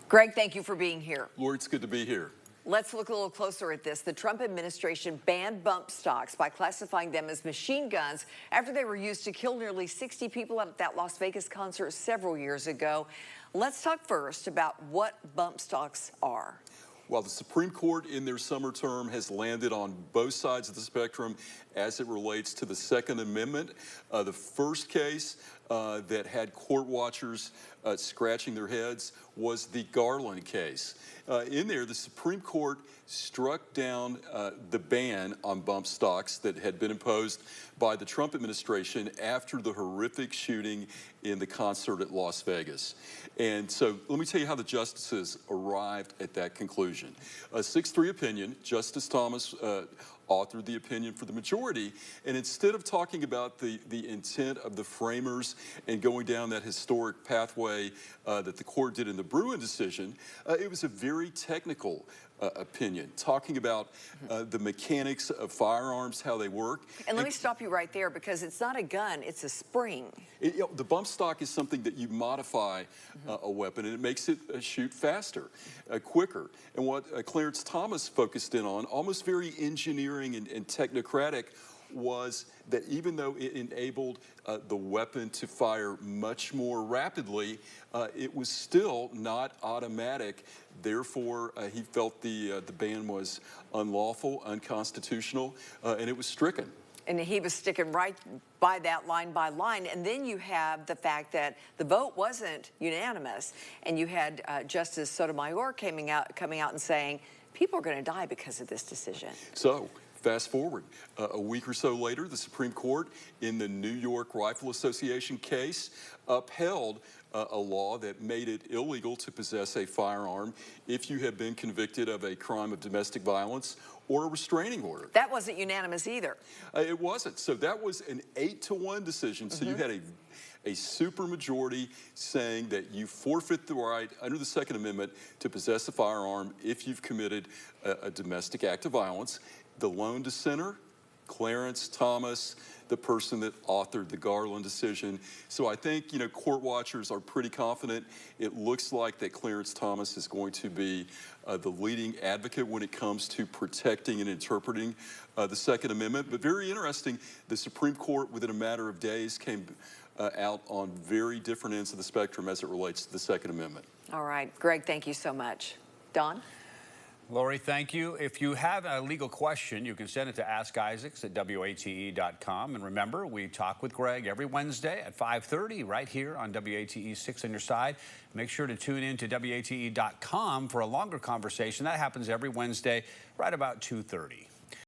Greg, thank you for being here. Lori, it's good to be here. Let's look a little closer at this. The Trump administration banned bump stocks by classifying them as machine guns after they were used to kill nearly 60 people at that Las Vegas concert several years ago. Let's talk first about what bump stocks are. While the Supreme Court in their summer term has landed on both sides of the spectrum as it relates to the Second Amendment, the first case that had court watchers scratching their heads was the Garland case. In there, the Supreme Court struck down the ban on bump stocks that had been imposed by the Trump administration after the horrific shooting in the concert at Las Vegas. And so let me tell you how the justices arrived at that conclusion. A 6-3 opinion, Justice Thomas authored the opinion for the majority, and instead of talking about the intent of the framers and going down that historic pathway that the court did in the Bruin decision, it was a very technical opinion, talking about the mechanics of firearms, how they work. And let me stop you right there, because it's not a gun, it's a spring. The bump stock is something that you modify a weapon, and it makes it shoot faster, quicker. And what Clarence Thomas focused in on, almost very engineering and technocratic, was that even though it enabled the weapon to fire much more rapidly, it was still not automatic. Therefore, he felt the ban was unlawful, unconstitutional, and it was stricken. And he was sticking right by that line by line. And then you have the fact that the vote wasn't unanimous. And you had Justice Sotomayor coming out and saying, people are going to die because of this decision. So, fast forward, a week or so later, the Supreme Court in the New York Rifle Association case upheld a law that made it illegal to possess a firearm if you have been convicted of a crime of domestic violence or a restraining order. That wasn't unanimous either. It wasn't. So that was an 8-1 decision. So you had a supermajority saying that you forfeit the right under the Second Amendment to possess a firearm if you've committed a domestic act of violence. The lone dissenter, Clarence Thomas, the person that authored the Garland decision. So I think, court watchers are pretty confident. It looks like that Clarence Thomas is going to be the leading advocate when it comes to protecting and interpreting the Second Amendment. But very interesting, the Supreme Court, within a matter of days, came out on very different ends of the spectrum as it relates to the Second Amendment. All right, Greg, thank you so much. Don? Lori, thank you. If you have a legal question, you can send it to AskIsaacs@WATE.com. And remember, we talk with Greg every Wednesday at 5:30 right here on WATE 6 on your side. Make sure to tune in to WATE.com for a longer conversation. That happens every Wednesday right about 2:30.